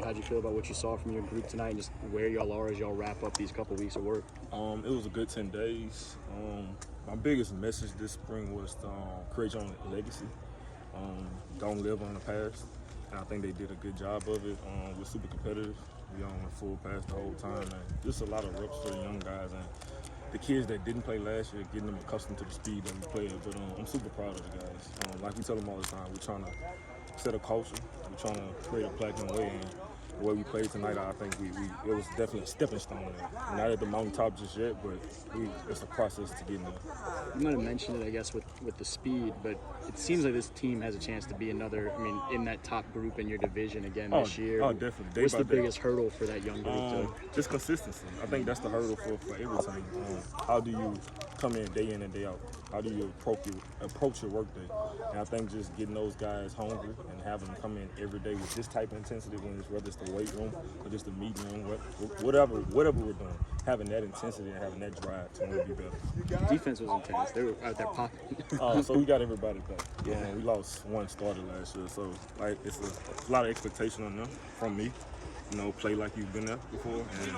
how'd you feel about what you saw from your group tonight and just where y'all are as y'all wrap up these couple weeks of work? It was a good 10 days. My biggest message this spring was to create your own legacy. Don't live on the past. And I think they did a good job of it. We're super competitive. We went full pass the whole time. And just a lot of reps for the young guys. And the kids that didn't play last year, getting them accustomed to the speed that we played. But I'm super proud of the guys. Like we tell them all the time, we're trying to set a culture. We're trying to create a Plaquemine way. And the way we played tonight, I think it was definitely a stepping stone. We're not at the mountaintop just yet, but it's a process to getting there. You might have mentioned it, I guess, with the speed, but it seems like this team has a chance to be in that top group in your division again this year. Oh, definitely. What's the biggest hurdle for that young group? Just consistency. I think that's the hurdle for every team. How do you come in and day out? How do you approach your work day? And I think just getting those guys hungry and having them come in every day with this type of intensity, whether it's the weight room or just the meeting room, whatever we're doing, having that intensity and having that drive to want to be better. Defense was intense. They were out there popping. So we got everybody back. Yeah, we lost one starter last year, so like it's a lot of expectation on them from me. Play like you've been there before, and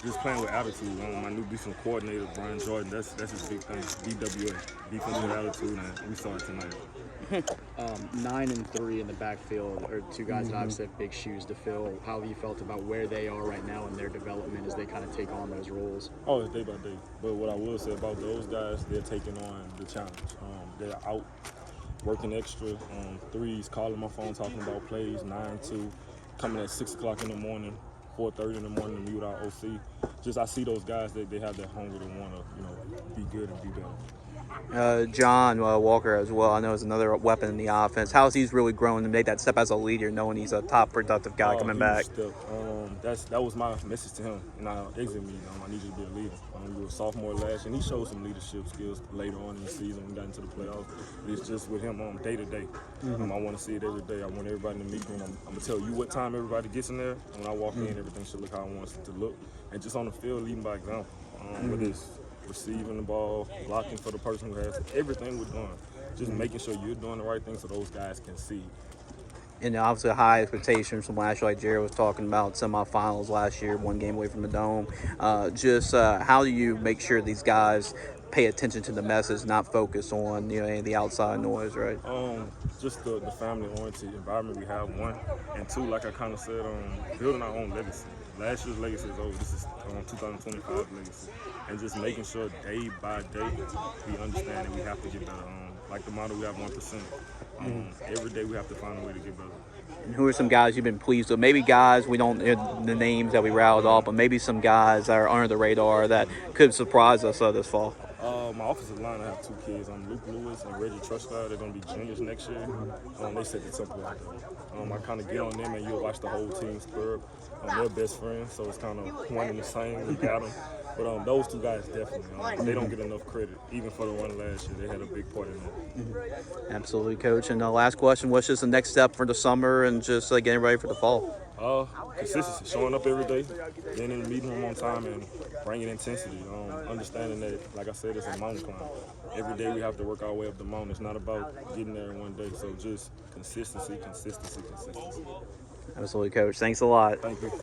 just playing with attitude. My new defensive coordinator, Brian Jordan, that's his big thing. DWA, defense with attitude, and we saw it tonight. 9 and 3 in the backfield are two guys that obviously have big shoes to fill. How have you felt about where they are right now in their development as they kind of take on those roles? Oh, it's day by day. But what I will say about those guys, they're taking on the challenge. They're out working extra. Threes, calling my phone, talking about plays, 9-2. Coming at 6 o'clock in the morning, 4:30 in the morning to meet with our OC. Just I see those guys that they have that hunger to want to, be good and be better. John Walker as well, I know, is another weapon in the offense. How's he's really grown to make that step as a leader, knowing he's a top productive guy coming back? That was my message to him in our exit meeting. I need you to be a leader. You were a sophomore last year, and he showed some leadership skills later on in the season when we got into the playoffs. It's just with him day to day. I want to see it every day. I want everybody in the meeting room. I'm going to tell you what time everybody gets in there. When I walk in, everything should look how I want it to look. And just on the field, leading by example. Whether it's receiving the ball, blocking for the person who has it, everything we're doing. Just making sure you're doing the right thing so those guys can see. And obviously high expectations from last year, like Jared was talking about, semifinals last year, 1 game away from the Dome. How do you make sure these guys pay attention to the message, not focus on any of the outside noise, right? Just the family-oriented environment we have, 1. And 2, like I kind of said, building our own legacy. Last year's legacy is over. This is 2025 legacy. And just making sure day by day we understand that we have to get better. Like the model, we have 1%. Every day we have to find a way to get better. And who are some guys you've been pleased with? Maybe guys, we don't know the names that we rattled off, but maybe some guys that are under the radar that could surprise us this fall. My offensive line, I have 2 kids. Luke Lewis and Reggie Trushcott. They're going to be juniors next year. They set the tempo out there. I kind of get on them, and you'll watch the whole team spur up. They're best friends, so it's kind of one and the same. We got them. But those 2 guys definitely, they don't get enough credit. Even for the one last year, they had a big part in that. Absolutely, Coach. And the last question, what's just the next step for the summer and just getting ready for the fall? Consistency, showing up every day, being in the meeting room on time, and bringing intensity. Understanding that, like I said, it's a mountain climb. Every day we have to work our way up the mountain. It's not about getting there in one day. So just consistency. Absolutely, Coach. Thanks a lot. Thank you.